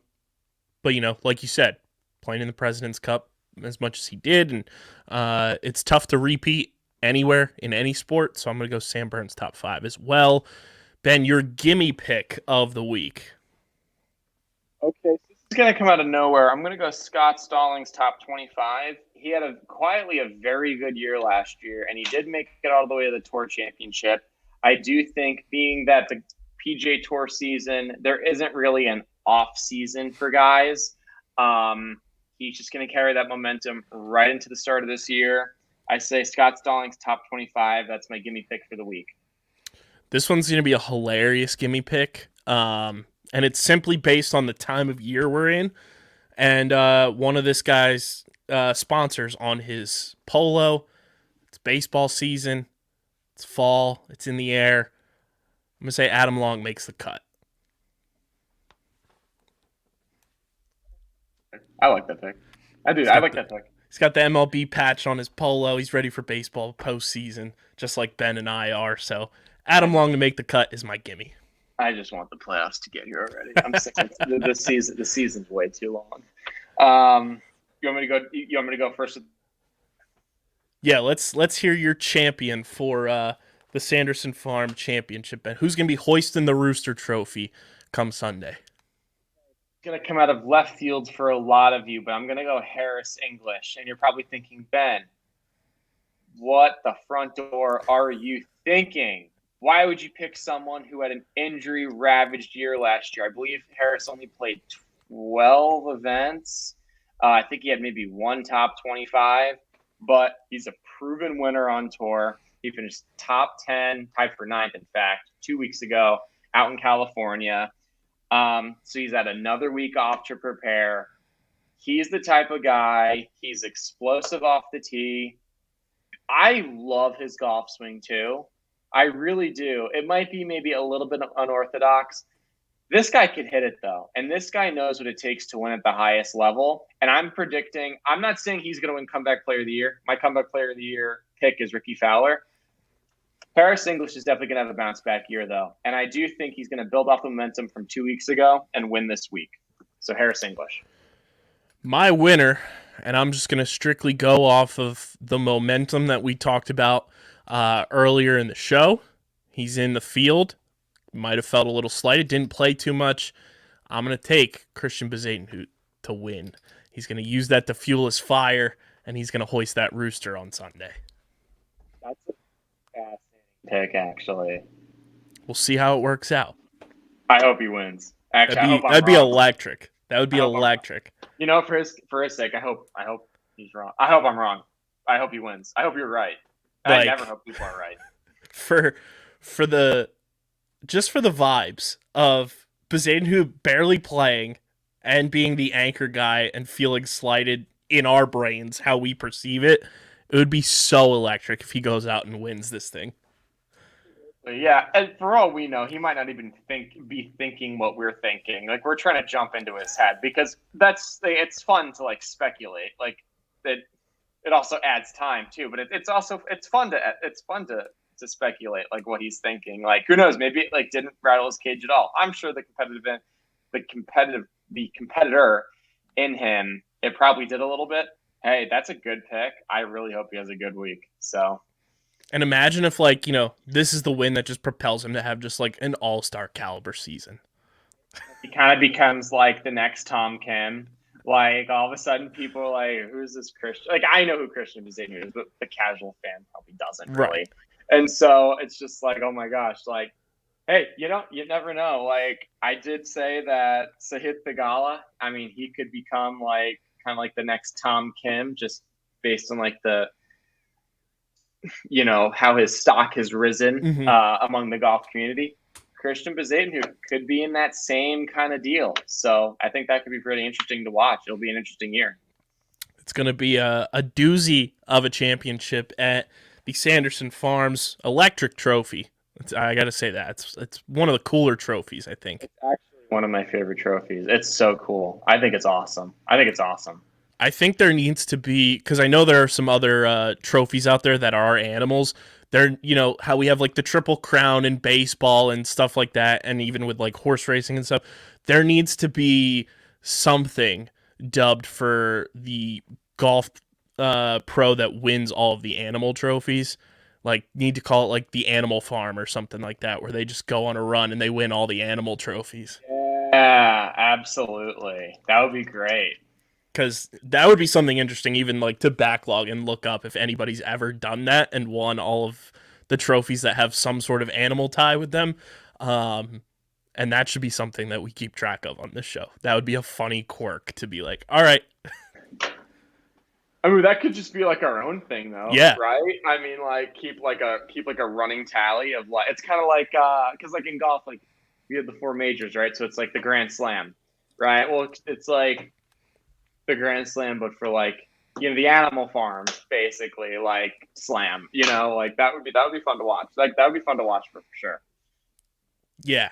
C: like you said, playing in the President's Cup as much as he did, and it's tough to repeat anywhere in any sport, so I'm going to go Sam Burns top 5 as well. Ben, your gimme pick of the week.
D: Okay, so this is going to come out of nowhere. I'm going to go Scott Stallings top 25. He had quietly a very good year last year, and he did make it all the way to the Tour Championship. I do think, being that the PGA Tour season, there isn't really an off season for guys. He's just going to carry that momentum right into the start of this year. I say Scott Stallings top 25. That's my gimme pick for the week.
C: This one's going to be a hilarious gimme pick. And it's simply based on the time of year we're in. And one of this guy's sponsors on his polo. It's baseball season. It's fall. It's in the air. I'm going to say Adam Long makes the cut.
D: I like that pick. I do. I like that pick.
C: He's got the MLB patch on his polo. He's ready for baseball postseason, just like Ben and I are. So Adam Long to make the cut is my gimme.
D: I just want the playoffs to get here already. I'm sick of the season. The season's way too long. You want me to go first?
C: Yeah, let's hear your champion for the Sanderson Farm Championship. Ben, who's gonna be hoisting the Rooster Trophy come Sunday?
D: It's gonna come out of left field for a lot of you, but I'm gonna go Harris English, and you're probably thinking, Ben, what the front door are you thinking? Why would you pick someone who had an injury-ravaged year last year? I believe Harris only played 12 events. I think he had maybe one top 25, but he's a proven winner on tour. He finished top 10, tied for 9th, in fact, 2 weeks ago out in California. So he's had another week off to prepare. He's the type of guy. He's explosive off the tee. I love his golf swing, too. I really do. It might be maybe a little bit unorthodox. This guy could hit it, though. And this guy knows what it takes to win at the highest level. And I'm not saying he's going to win Comeback Player of the Year. My Comeback Player of the Year pick is Ricky Fowler. Harris English is definitely going to have a bounce back year, though. And I do think he's going to build off the momentum from 2 weeks ago and win this week. So Harris English.
C: My winner, and I'm just going to strictly go off of the momentum that we talked about earlier in the show. He's in the field. Might have felt a little slighted. Didn't play too much. I'm going to take Christian Bezadenhout to win. He's going to use that to fuel his fire, and he's going to hoist that rooster on Sunday.
D: That's a fascinating pick, actually.
C: We'll see how it works out.
D: I hope he wins. Actually,
C: that'd be electric. That would be electric.
D: You know, for his sake, I hope he's wrong. I hope I'm wrong. I hope he wins. I hope you're right. I never hope people are right.
C: For the vibes of Bezadenhout barely playing and being the anchor guy and feeling slighted in our brains, how we perceive it, it would be so electric if he goes out and wins this thing.
D: Yeah, and for all we know, he might not even be thinking what we're thinking. Like, we're trying to jump into his head because it's fun to speculate. Like, it also adds time too, but it's fun to speculate like what he's thinking. Like, who knows? Maybe it didn't rattle his cage at all. I'm sure the competitor in him, it probably did a little bit. Hey, that's a good pick. I really hope he has a good week. So.
C: And imagine if, this is the win that just propels him to have just, an all-star caliber season.
D: He kind of becomes, the next Tom Kim. All of a sudden, people are like, who's this Christian? I know who Christian Bezadenhout is, but the casual fan probably doesn't, really.
C: Right.
D: And so, it's just oh, my gosh. Hey, you never know. I did say that Sahith Theegala, he could become, kind of the next Tom Kim, just based on, how his stock has risen
C: Mm-hmm.
D: among the golf community. Christian Bezaden, who could be in that same kind of deal. So I think that could be pretty interesting to watch. It'll be an interesting year.
C: It's going to be a doozy of a championship at the Sanderson Farms Electric Trophy. I got to say that. It's one of the cooler trophies, I think.
D: It's actually one of my favorite trophies. It's so cool. I think it's awesome.
C: I think there needs to be, because I know there are some other trophies out there that are animals. There, how we have like the Triple Crown in baseball and stuff like that, and even with like horse racing and stuff. There needs to be something dubbed for the golf pro that wins all of the animal trophies. Like, need to call it like the Animal Farm or something like that, where they just go on a run and they win all the animal trophies.
D: Yeah, absolutely. That would be great.
C: Because that would be something interesting, even like to backlog and look up if anybody's ever done that and won all of the trophies that have some sort of animal tie with them. And that should be something that we keep track of on this show. That would be a funny quirk to be like, all right.
D: I mean, that could just be like our own thing, though.
C: Yeah.
D: Right. I mean, like keep like a running tally of like, it's kind of like because like in golf, like we have the 4 majors, right? So it's like the Grand Slam, right? Well, it's like the Grand Slam, but for like the Animal Farm, basically like slam. Like that would be fun to watch. Like that would be fun to watch for sure.
C: Yeah,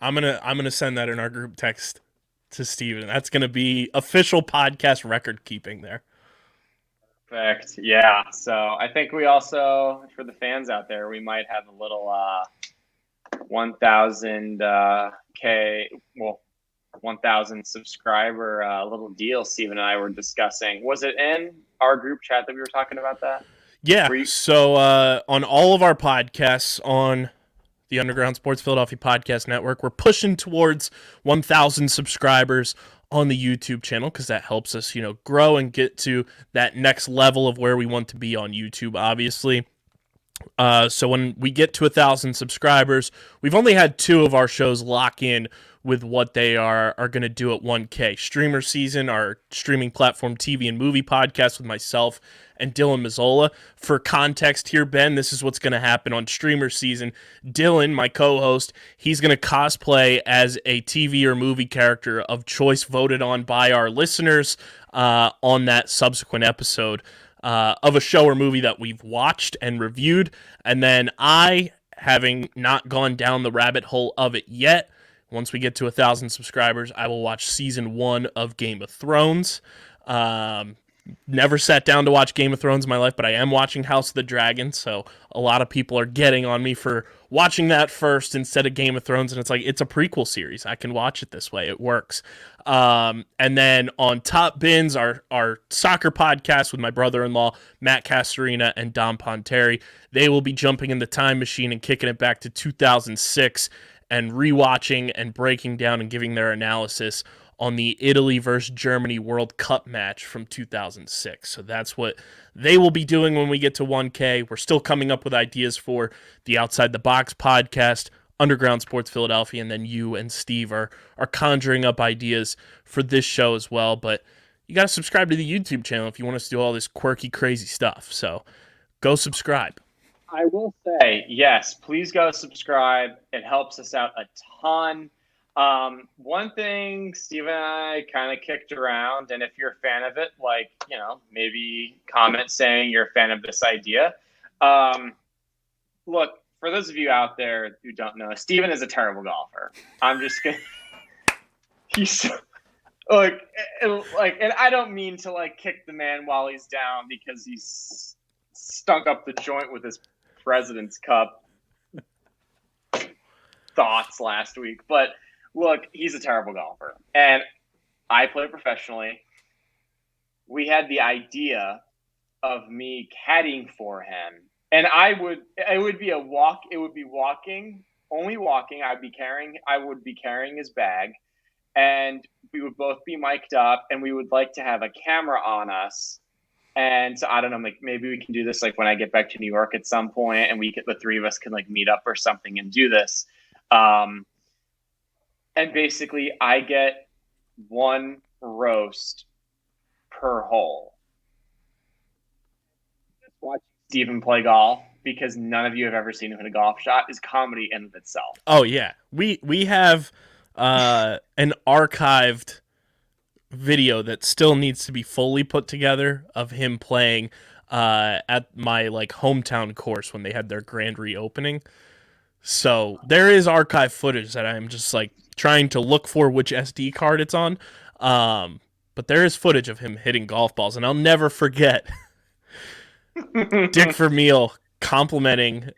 C: I'm gonna send that in our group text to Steven. That's gonna be official podcast record keeping there.
D: Perfect. Yeah. So I think we also, for the fans out there, we might have a little 1,000 1,000 subscriber little deal Steven and I were discussing. Was it in our group chat that we were talking about that?
C: Yeah. So on all of our podcasts on the Underground Sports Philadelphia Podcast Network, we're pushing towards 1,000 subscribers on the YouTube channel because that helps us, grow and get to that next level of where we want to be on YouTube, obviously. So when we get to 1,000 subscribers, we've only had 2 of our shows lock in with what they are going to do at 1K. Streamer Season, our streaming platform TV and movie podcast with myself and Dylan Mazzola. For context here, Ben, this is what's going to happen on Streamer Season. Dylan, my co-host, he's going to cosplay as a TV or movie character of choice voted on by our listeners on that subsequent episode of a show or movie that we've watched and reviewed. And then I, having not gone down the rabbit hole of it yet, once we get to 1,000 subscribers, I will watch season 1 of Game of Thrones. Never sat down to watch Game of Thrones in my life, but I am watching House of the Dragon, so a lot of people are getting on me for watching that first instead of Game of Thrones, and it's like, it's a prequel series. I can watch it this way. It works. And then on Top Bins, our soccer podcast with my brother-in-law, Matt Castorina and Dom Ponteri, they will be jumping in the time machine and kicking it back to 2006 and rewatching and breaking down and giving their analysis on the Italy versus Germany World Cup match from 2006. So that's what they will be doing when we get to 1K. We're still coming up with ideas for the Outside the Box podcast, Underground Sports Philadelphia, and then you and Steve are conjuring up ideas for this show as well. But you got to subscribe to the YouTube channel if you want us to do all this quirky, crazy stuff. So go subscribe.
D: I will say, yes, please go subscribe. It helps us out a ton. One thing Steve and I kind of kicked around, and if you're a fan of it, like, maybe comment saying you're a fan of this idea. Look, for those of you out there who don't know, Steven is a terrible golfer. I'm just going to, he's and I don't mean to kick the man while he's down because he's stunk up the joint with his President's Cup thoughts last week, but look, he's a terrible golfer, and I play professionally. We had the idea of me caddying for him, and it would be walking, only walking. I would be carrying his bag, and we would both be mic'd up, and we would like to have a camera on us. And so I don't know, maybe we can do this when I get back to New York at some point, and the 3 of us can meet up or something and do this. And basically, I get 1 roast per hole. Just watching Steven play golf because none of you have ever seen him hit a golf shot is comedy in of itself.
C: Oh yeah, we have an archived video that still needs to be fully put together of him playing at my like hometown course when they had their grand reopening. So there is archive footage that I'm just like trying to look for which SD card it's on. But there is footage of him hitting golf balls, and I'll never forget Dick Vermeil complimenting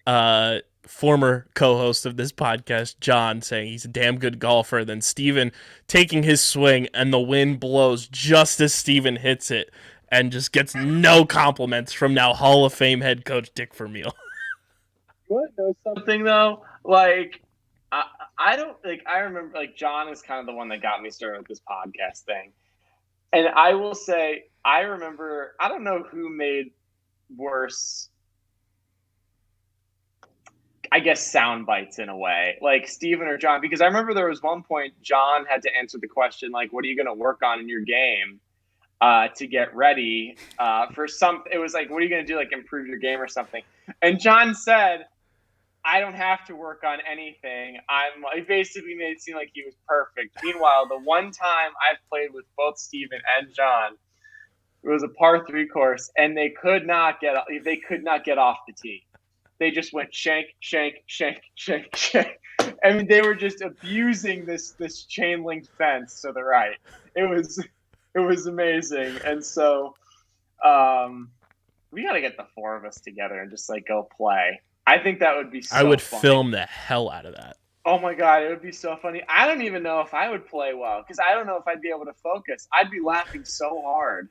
C: former co-host of this podcast, John, saying he's a damn good golfer. Then Steven taking his swing, and the wind blows just as Steven hits it, and just gets no compliments from now Hall of Fame head coach Dick Vermeil.
D: You want to know something though? Like, I don't like. I remember like John is kind of the one that got me started with this podcast thing, and I will say I remember. I don't know who made worse, I guess, sound bites in a way, like Steven or John, because I remember there was one point John had to answer the question like, "What are you going to work on in your game to get ready for some?" It was like, "What are you going to do, like improve your game or something?" And John said, "I don't have to work on anything. He basically made it seem like he was perfect." Meanwhile, the one time I've played with both Steven and John, it was a par 3 course, and they could not get off the tee. They just went shank, shank, shank, shank, shank. I mean, they were just abusing this chain link fence to the right. It was amazing, and so we got to get the 4 of us together and just like go play. I think that would be so
C: I would
D: funny.
C: film the hell out of that.
D: Oh my God, it would be so funny. I don't even know if I would play well because I don't know if I'd be able to focus. I'd be laughing so hard.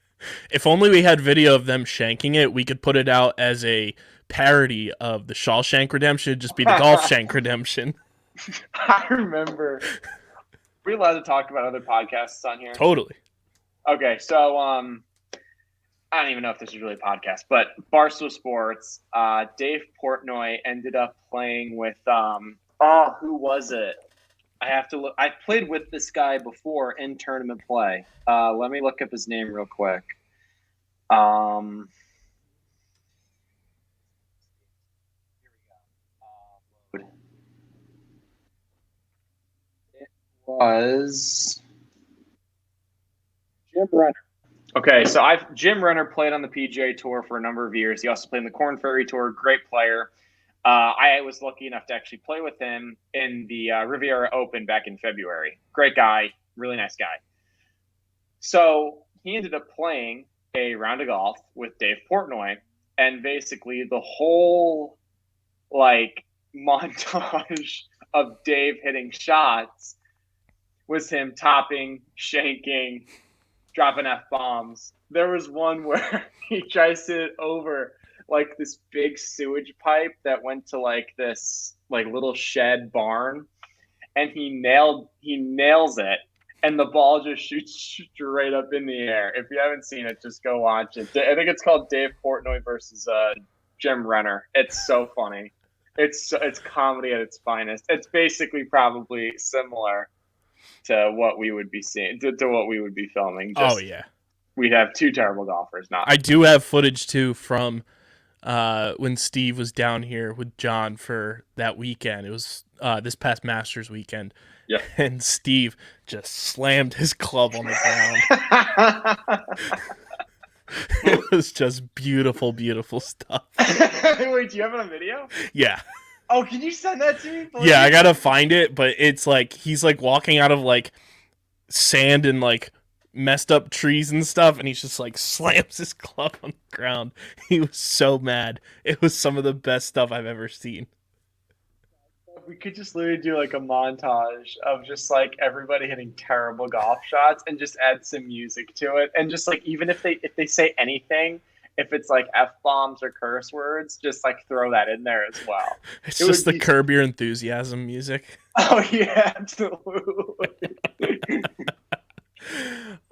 C: If only we had video of them shanking it, we could put it out as a parody of the Shawshank Redemption. It'd just be the Golf Shank Redemption.
D: I remember. Are we allowed to talk about other podcasts on here?
C: Totally.
D: Okay, so I don't even know if this is really a podcast, but Barstool Sports, Dave Portnoy ended up playing with who was it? I have to look. I played with this guy before in tournament play. Let me look up his name real quick. It was Jim Renner. Okay, so Jim Renner played on the PGA Tour for a number of years. He also played in the Korn Ferry Tour. Great player. I was lucky enough to actually play with him in the Riviera Open back in February. Great guy, really nice guy. So he ended up playing a round of golf with Dave Portnoy, and basically the whole like montage of Dave hitting shots was him topping, shanking, dropping F-bombs. There was one where he tries to hit over like this big sewage pipe that went to like this like little shed barn, and he nails it, and the ball just shoots straight up in the air. If you haven't seen it, just go watch it. I think it's called Dave Portnoy versus Jim Renner. It's so funny. It's comedy at its finest. It's basically probably similar to what we would be seeing, to what we would be filming.
C: Oh yeah,
D: we'd have 2 terrible golfers.
C: I do have footage too from when Steve was down here with John for that weekend. It was this past Masters weekend.
D: Yeah.
C: And Steve just slammed his club on the ground. It was just beautiful, beautiful stuff.
D: Wait, do you have it on video?
C: Yeah.
D: Oh, can you send that to me, please?
C: Yeah, I gotta find it, but it's like he's like walking out of like sand and like messed up trees and stuff, and he's just like slams his club on the ground. He was so mad. It was some of the best stuff I've ever seen.
D: We could just literally do like a montage of just like everybody hitting terrible golf shots and just add some music to it, and just like even if they say anything, if it's like F-bombs or curse words, just like throw that in there as well.
C: It's just the Curb Your Enthusiasm music.
D: Oh yeah, absolutely.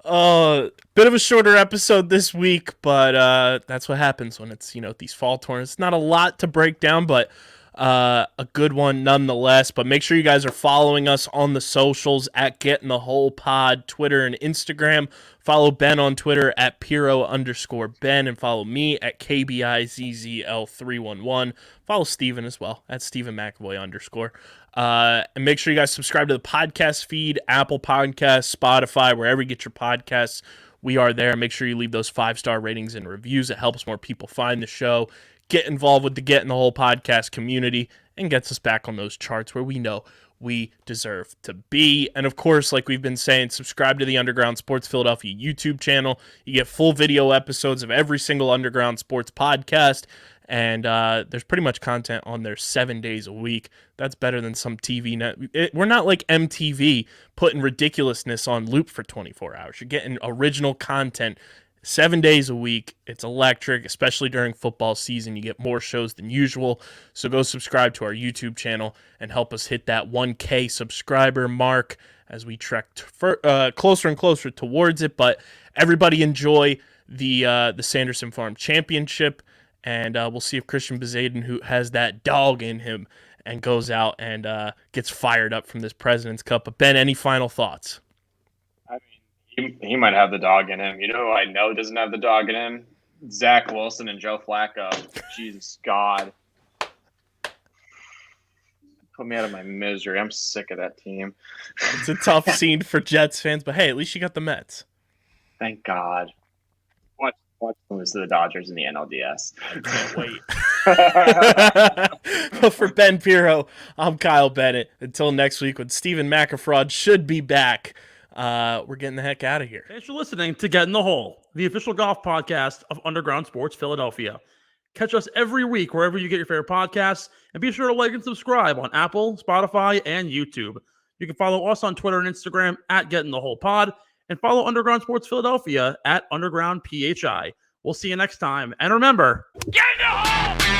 C: Bit of a shorter episode this week, but that's what happens when it's, these fall tournaments. Not a lot to break down, but a good one nonetheless. But make sure you guys are following us on the socials at Getting the Whole Pod, Twitter and Instagram. Follow Ben on Twitter at Pirro_Ben, and follow me at KBIZZL311. Follow Steven as well at Steven McAvoy_. And make sure you guys subscribe to the podcast feed, Apple Podcasts, Spotify, wherever you get your podcasts. We are there. Make sure you leave those 5-star ratings and reviews. It helps more people find the show, get involved with the Getting the Whole podcast community, and gets us back on those charts where we know we deserve to be. And of course, like we've been saying, subscribe to the Underground Sports Philadelphia YouTube channel. You get full video episodes of every single Underground Sports podcast. And there's pretty much content on there 7 days a week. That's better than some TV net. We're not like MTV putting ridiculousness on loop for 24 hours. You're getting original content 7 days a week. It's electric, especially during football season. You get more shows than usual. So go subscribe to our YouTube channel and help us hit that 1K subscriber mark as we trek closer and closer towards it. But everybody enjoy the Sanderson Farm Championship. And we'll see if Christian Bezaden, who has that dog in him, and goes out and gets fired up from this President's Cup. But Ben, any final thoughts?
D: I mean, he might have the dog in him. You know who I know doesn't have the dog in him? Zach Wilson and Joe Flacco. Jesus God. Put me out of my misery. I'm sick of that team.
C: It's a tough scene for Jets fans, but hey, at least you got the Mets.
D: Thank God. Watch lose to the Dodgers in the NLDS.
C: I can't wait. But for Ben Pirro, I'm Kyle Bennett. Until next week when Stephen McAfraud should be back, we're getting the heck out of here.
A: Thanks for listening to Get in the Hole, the official golf podcast of Underground Sports Philadelphia. Catch us every week wherever you get your favorite podcasts, and be sure to like and subscribe on Apple, Spotify, and YouTube. You can follow us on Twitter and Instagram at Get in the Hole Pod, and follow Underground Sports Philadelphia at Underground PHI. We'll see you next time. And remember, get in the hole!